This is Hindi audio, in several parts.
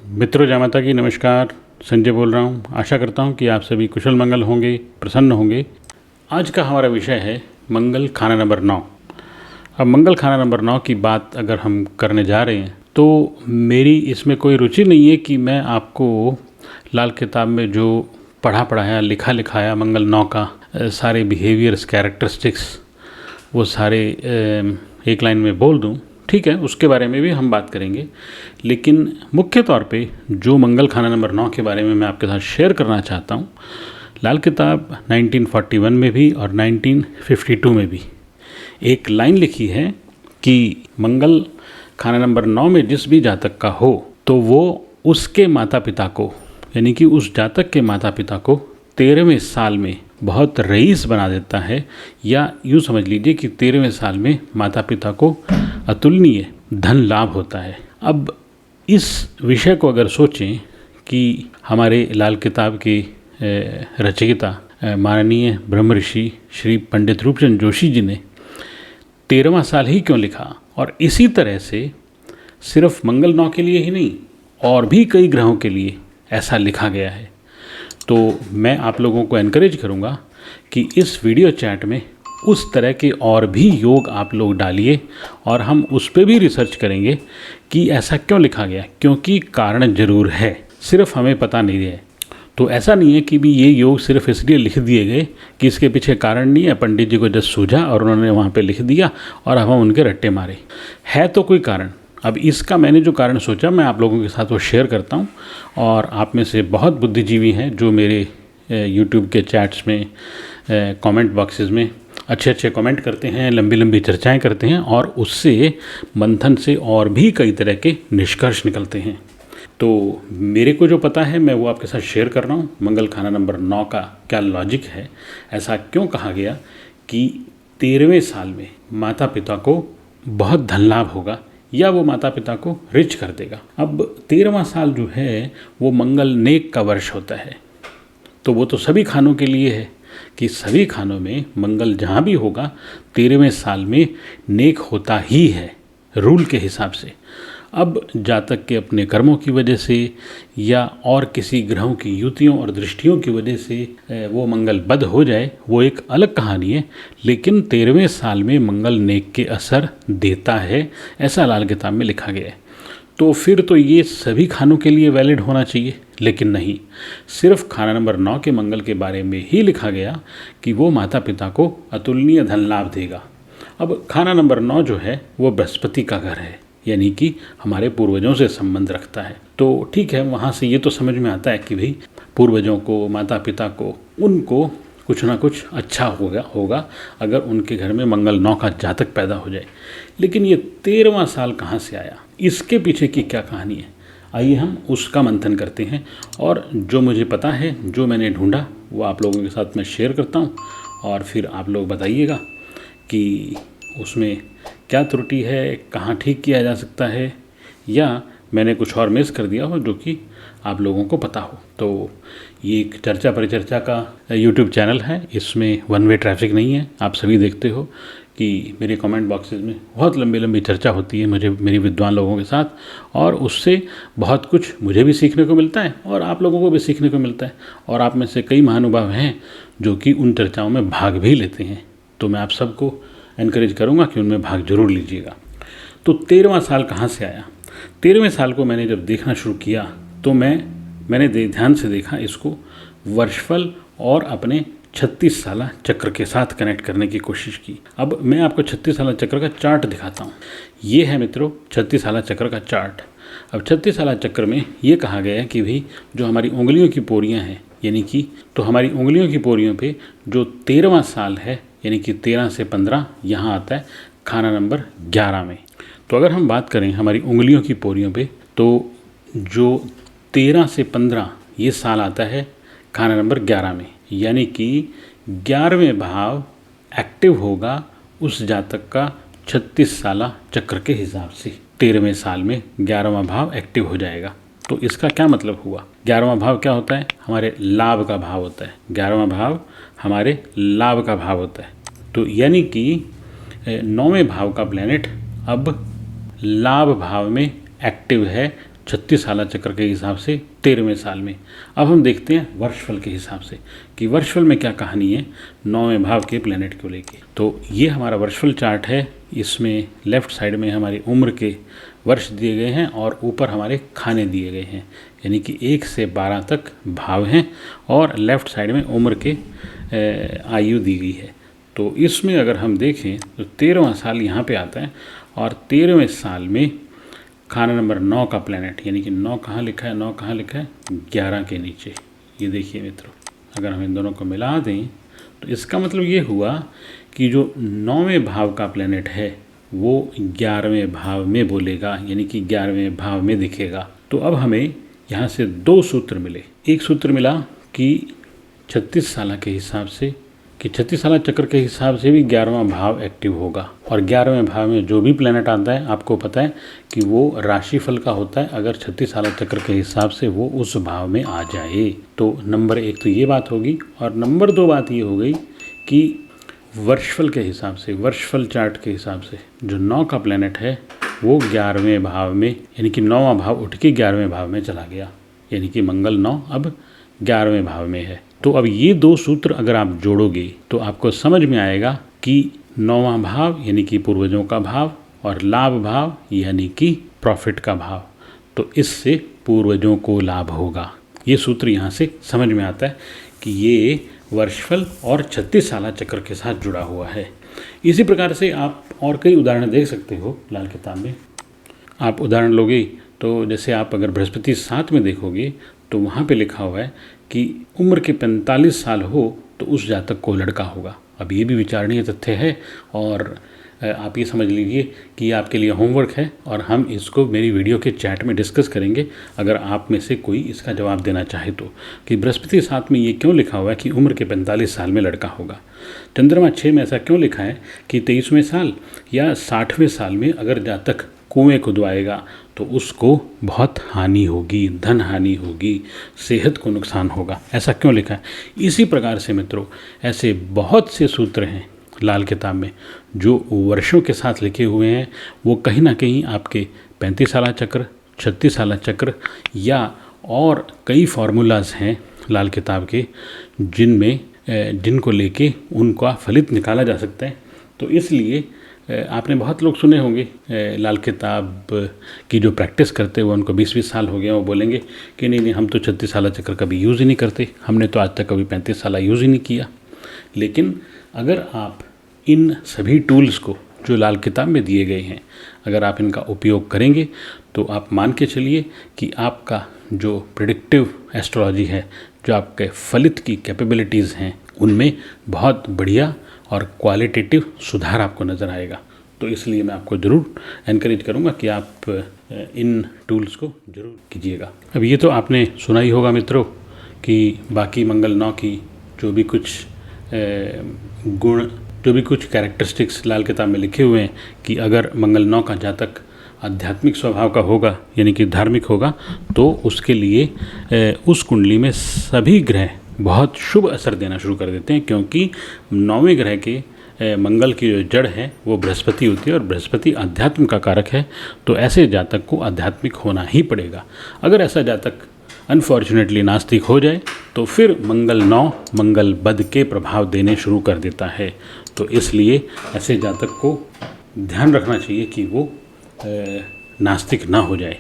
मित्रों, जय माता की। नमस्कार, संजय बोल रहा हूँ। आशा करता हूँ कि आप सभी कुशल मंगल होंगे, प्रसन्न होंगे। आज का हमारा विषय है मंगल खाना नंबर 9। अब मंगल खाना नंबर 9 की बात अगर हम करने जा रहे हैं तो मेरी इसमें कोई रुचि नहीं है कि मैं आपको लाल किताब में जो पढ़ा पढ़ाया लिखा लिखाया मंगल 9 का सारे बिहेवियर्स, कैरेक्टरिस्टिक्स वो सारे एक लाइन में बोल दूं। ठीक है, उसके बारे में भी हम बात करेंगे, लेकिन मुख्य तौर पे जो मंगल खाना नंबर 9 के बारे में मैं आपके साथ शेयर करना चाहता हूँ, लाल किताब 1941 में भी और 1952 में भी एक लाइन लिखी है कि मंगल खाना नंबर 9 में जिस भी जातक का हो तो वो उसके माता पिता को, यानी कि उस जातक के माता पिता को 13वें साल में बहुत रईस बना देता है, या यूँ समझ लीजिए कि 13वें साल में माता पिता को अतुलनीय धन लाभ होता है। अब इस विषय को अगर सोचें कि हमारे लाल किताब के रचयिता माननीय ब्रह्म ऋषि श्री पंडित रूपचंद जोशी जी ने 13वां साल ही क्यों लिखा, और इसी तरह से सिर्फ मंगल 9 के लिए ही नहीं और भी कई ग्रहों के लिए ऐसा लिखा गया है। तो मैं आप लोगों को एनकरेज करूँगा कि इस वीडियो चैट में उस तरह के और भी योग आप लोग डालिए और हम उस पर भी रिसर्च करेंगे कि ऐसा क्यों लिखा गया, क्योंकि कारण ज़रूर है, सिर्फ हमें पता नहीं है। तो ऐसा नहीं है कि भी ये योग सिर्फ इसलिए लिख दिए गए कि इसके पीछे कारण नहीं है, पंडित जी को जस्ट सूझा और उन्होंने वहाँ पे लिख दिया और अब हम उनके रट्टे मारे। है तो कोई कारण। अब इसका मैंने जो कारण सोचा मैं आप लोगों के साथ वो शेयर करता हूँ, और आप में से बहुत बुद्धिजीवी हैं जो मेरे यूट्यूब के चैट्स में, कमेंट बॉक्सेस में अच्छे कमेंट करते हैं, लंबी लंबी चर्चाएं करते हैं, और उससे मंथन से और भी कई तरह के निष्कर्ष निकलते हैं। तो मेरे को जो पता है मैं वो आपके साथ शेयर कर रहा हूँ। मंगल खाना नंबर 9 का क्या लॉजिक है, ऐसा क्यों कहा गया कि 13वें साल में माता पिता को बहुत धन लाभ होगा या वो माता पिता को रिच कर देगा। अब 13वां साल जो है वो मंगल नेक का वर्ष होता है, तो वो तो सभी खानों के लिए है कि सभी खानों में मंगल जहाँ भी होगा 13वें साल में नेक होता ही है रूल के हिसाब से। अब जातक के अपने कर्मों की वजह से या और किसी ग्रहों की युतियों और दृष्टियों की वजह से वो मंगल बद हो जाए, वो एक अलग कहानी है, लेकिन 13वें साल में मंगल नेक के असर देता है, ऐसा लाल किताब में लिखा गया है। तो फिर तो ये सभी खानों के लिए वैलिड होना चाहिए, लेकिन नहीं, सिर्फ खाना नंबर 9 के मंगल के बारे में ही लिखा गया कि वो माता पिता को अतुलनीय धन लाभ देगा। अब खाना नंबर 9 जो है वो बृहस्पति का घर है, यानी कि हमारे पूर्वजों से संबंध रखता है। तो ठीक है, वहाँ से ये तो समझ में आता है कि भाई पूर्वजों को, माता पिता को, उनको कुछ ना कुछ अच्छा होगा अगर उनके घर में मंगल 9 का जातक पैदा हो जाए। लेकिन ये 13वां साल कहाँ से आया, इसके पीछे की क्या कहानी है, आइए हम उसका मंथन करते हैं। और जो मुझे पता है, जो मैंने ढूंढा, वो आप लोगों के साथ मैं शेयर करता हूँ, और फिर आप लोग बताइएगा कि उसमें क्या त्रुटि है, कहाँ ठीक किया जा सकता है, या मैंने कुछ और मिस कर दिया हो जो कि आप लोगों को पता हो। तो ये एक चर्चा परिचर्चा का यूट्यूब चैनल है, इसमें वन वे ट्रैफिक नहीं है। आप सभी देखते हो कि मेरे कमेंट बॉक्सेस में बहुत लंबी लंबी चर्चा होती है मुझे, मेरे विद्वान लोगों के साथ, और उससे बहुत कुछ मुझे भी सीखने को मिलता है और आप लोगों को भी सीखने को मिलता है। और आप में से कई महानुभाव हैं जो कि उन चर्चाओं में भाग भी लेते हैं, तो मैं आप सबको एनकरेज करूँगा कि उनमें भाग जरूर लीजिएगा। तो 13वां साल कहाँ से आया? 13वें साल को मैंने जब देखना शुरू किया तो मैंने ध्यान से देखा इसको वर्षफल और अपने 36 साला चक्र के साथ कनेक्ट करने की कोशिश की। अब मैं आपको 36 साला चक्र का चार्ट दिखाता हूँ। ये है मित्रों 36 साला चक्र का चार्ट। अब 36 साला चक्र में ये कहा गया है कि भाई जो हमारी उंगलियों की पोरियाँ हैं, यानी कि तो हमारी उंगलियों की पोरियों पे जो 13वां साल है, यानी कि 13 से 15 यहाँ आता है खाना नंबर 11 में। तो अगर हम बात करें हमारी उंगलियों की पोरियों पे, तो जो 13 से 15 ये साल आता है खाना नंबर 11 में, यानी कि 11वें भाव एक्टिव होगा उस जातक का 36 साला चक्र के हिसाब से। 13वें साल में 11वां भाव एक्टिव हो जाएगा। तो इसका क्या मतलब हुआ? 11वां भाव क्या होता है? हमारे लाभ का भाव होता है। 11वां भाव हमारे लाभ का भाव होता है। तो यानी कि 9वें भाव का प्लैनेट अब लाभ भाव में एक्टिव है 36 साला चक्र के हिसाब से 13वें साल में। अब हम देखते हैं वर्षफल के हिसाब से कि वर्षफल में क्या कहानी है 9वें भाव के प्लैनेट को लेके। तो ये हमारा वर्षफल चार्ट है। इसमें लेफ़्ट साइड में हमारी उम्र के वर्ष दिए गए हैं और ऊपर हमारे खाने दिए गए हैं, यानी कि 1 से 12 तक भाव हैं और लेफ़्ट साइड में उम्र के आयु दी गई है। तो इसमें अगर हम देखें तो 13वां साल यहाँ पे आता है और 13वें साल में खाना नंबर 9 का प्लैनेट, यानी कि 9 कहाँ लिखा है, 9 कहाँ लिखा है, 11 के नीचे। ये देखिए मित्रों, अगर हम इन दोनों को मिला दें तो इसका मतलब ये हुआ कि जो 9वें भाव का प्लैनेट है वो 11वें भाव में बोलेगा, यानी कि 11वें भाव में दिखेगा। तो अब हमें यहाँ से 2 सूत्र मिले। एक सूत्र मिला कि 36 साल के हिसाब से, कि 36 साल चक्र के हिसाब से भी 11वां भाव एक्टिव होगा और 11वें भाव में जो भी प्लैनेट आता है आपको पता है कि वो राशिफल का होता है, अगर 36 साल चक्र के हिसाब से वो उस भाव में आ जाए। तो नंबर 1 तो ये बात होगी और नंबर 2 बात ये हो गई कि वर्षफल के हिसाब से, वर्षफल चार्ट के हिसाब से जो 9 का प्लैनेट है वो 11वें भाव में, यानी कि 9वां भाव उठ के 11वें भाव में चला गया, यानी कि मंगल 9 अब 11वें भाव में है। तो अब ये 2 सूत्र अगर आप जोड़ोगे तो आपको समझ में आएगा कि 9वां भाव यानी कि पूर्वजों का भाव और लाभ भाव यानी कि प्रॉफिट का भाव, तो इससे पूर्वजों को लाभ होगा। ये सूत्र यहाँ से समझ में आता है कि ये वर्षफल और 36 साला चक्र के साथ जुड़ा हुआ है। इसी प्रकार से आप और कई उदाहरण देख सकते हो लाल किताब में। आप उदाहरण लोगे तो जैसे आप अगर बृहस्पति 7 में देखोगे तो वहाँ पे लिखा हुआ है कि उम्र के 45 साल हो तो उस जातक को लड़का होगा। अब ये भी विचारणीय तथ्य है और आप ये समझ लीजिए कि आपके लिए होमवर्क है और हम इसको मेरी वीडियो के चैट में डिस्कस करेंगे अगर आप में से कोई इसका जवाब देना चाहे तो, कि बृहस्पति 7 में ये क्यों लिखा हुआ है कि उम्र के 45 साल में लड़का होगा। चंद्रमा 6 में ऐसा क्यों लिखा है कि 23वें साल या 60वें साल में अगर जातक कुएँ खुदवाएगा तो उसको बहुत हानि होगी, धन हानि होगी, सेहत को नुकसान होगा। ऐसा क्यों लिखा है? इसी प्रकार से मित्रों ऐसे बहुत से सूत्र हैं लाल किताब में जो वर्षों के साथ लिखे हुए हैं। वो कहीं ना कहीं आपके 35 साला चक्र, 36 साला चक्र या और कई फार्मूलाज हैं लाल किताब के जिनको लेके उनका फलित निकाला जा सकता है। तो इसलिए आपने बहुत लोग सुने होंगे लाल किताब की जो प्रैक्टिस करते हुए उनको 20-20 साल हो गए, वो बोलेंगे कि नहीं हम तो 36 साला चक्र कभी यूज़ ही नहीं करते, हमने तो आज तक कभी 35 साला यूज़ ही नहीं किया। लेकिन अगर आप इन सभी टूल्स को जो लाल किताब में दिए गए हैं अगर आप इनका उपयोग करेंगे तो आप मान के चलिए कि आपका जो प्रेडिक्टिव एस्ट्रोलॉजी है, जो आपके फलित की कैपेबिलिटीज़ हैं, उनमें बहुत बढ़िया और क्वालिटेटिव सुधार आपको नज़र आएगा। तो इसलिए मैं आपको ज़रूर एनकरेज करूँगा कि आप इन टूल्स को ज़रूर कीजिएगा। अब ये तो आपने सुना ही होगा मित्रों कि बाकी मंगल 9 की जो भी कुछ गुण, जो भी कुछ कैरेक्टरिस्टिक्स लाल किताब में लिखे हुए हैं कि अगर मंगल 9 का जातक आध्यात्मिक स्वभाव का होगा यानी कि धार्मिक होगा तो उसके लिए उस कुंडली में सभी ग्रह बहुत शुभ असर देना शुरू कर देते हैं, क्योंकि 9वें ग्रह के मंगल की जो जड़ है वो बृहस्पति होती है और बृहस्पति अध्यात्म का कारक है। तो ऐसे जातक को आध्यात्मिक होना ही पड़ेगा। अगर ऐसा जातक अनफॉर्चुनेटली नास्तिक हो जाए तो फिर मंगल 9 मंगल बद के प्रभाव देने शुरू कर देता है। तो इसलिए ऐसे जातक को ध्यान रखना चाहिए कि वो नास्तिक ना हो जाए।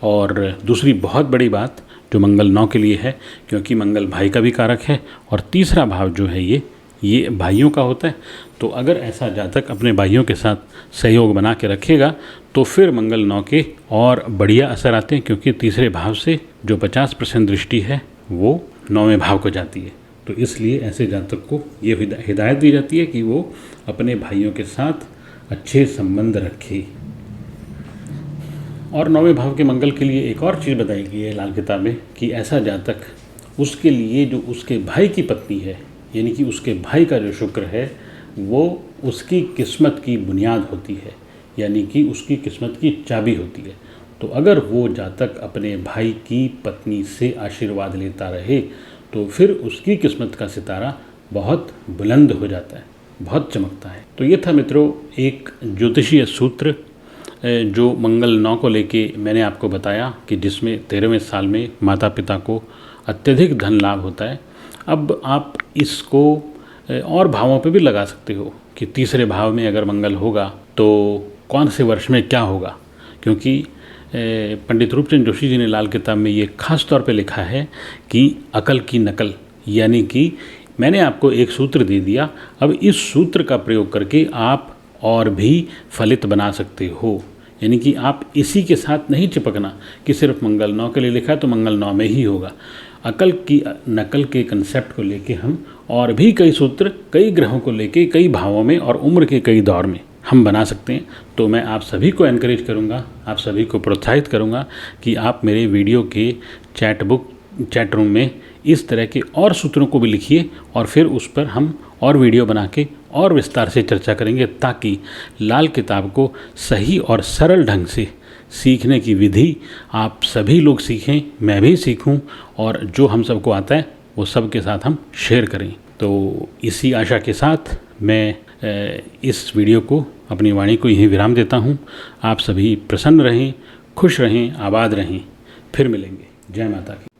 और दूसरी बहुत बड़ी बात जो मंगल 9 के लिए है, क्योंकि मंगल भाई का भी कारक है और तीसरा भाव जो है ये भाइयों का होता है। तो अगर ऐसा जातक अपने भाइयों के साथ सहयोग बना के रखेगा तो फिर मंगल 9 के और बढ़िया असर आते हैं, क्योंकि तीसरे भाव से जो 50% दृष्टि है वो 9वें भाव को जाती है। तो इसलिए ऐसे जातक को ये हिदायत दी जाती है कि वो अपने भाइयों के साथ अच्छे संबंध रखे। और 9वें भाव के मंगल के लिए एक और चीज़ बताई गई है लाल किताब में कि ऐसा जातक उसके लिए जो उसके भाई की पत्नी है, यानी कि उसके भाई का जो शुक्र है, वो उसकी किस्मत की बुनियाद होती है, यानी कि उसकी किस्मत की चाबी होती है। तो अगर वो जातक अपने भाई की पत्नी से आशीर्वाद लेता रहे तो फिर उसकी किस्मत का सितारा बहुत बुलंद हो जाता है, बहुत चमकता है। तो ये था मित्रों एक ज्योतिषीय सूत्र जो मंगल 9 को लेके मैंने आपको बताया कि जिसमें 13वें साल में माता पिता को अत्यधिक धन लाभ होता है, अब आप इसको और भावों पे भी लगा सकते हो कि तीसरे भाव में अगर मंगल होगा तो कौन से वर्ष में क्या होगा। क्योंकि पंडित रूपचंद जोशी जी ने लाल किताब में ये खास तौर पे लिखा है कि अकल की नकल, यानी कि मैंने आपको एक सूत्र दे दिया, अब इस सूत्र का प्रयोग करके आप और भी फलित बना सकते हो। यानी कि आप इसी के साथ नहीं चिपकना कि सिर्फ मंगल 9 के लिए लिखा है तो मंगल 9 में ही होगा। अकल की नकल के कंसेप्ट को लेके हम और भी कई सूत्र कई ग्रहों को लेके कई भावों में और उम्र के कई दौर में हम बना सकते हैं। तो मैं आप सभी को एनकरेज करूंगा, आप सभी को प्रोत्साहित करूंगा कि आप मेरे वीडियो के चैट रूम में इस तरह के और सूत्रों को भी लिखिए और फिर उस पर हम और वीडियो बना के और विस्तार से चर्चा करेंगे, ताकि लाल किताब को सही और सरल ढंग से सीखने की विधि आप सभी लोग सीखें, मैं भी सीखूं, और जो हम सबको आता है वो सब के साथ हम शेयर करें। तो इसी आशा के साथ मैं इस वीडियो को, अपनी वाणी को यहीं विराम देता हूं। आप सभी प्रसन्न रहें, खुश रहें, आबाद रहें। फिर मिलेंगे। जय माता की।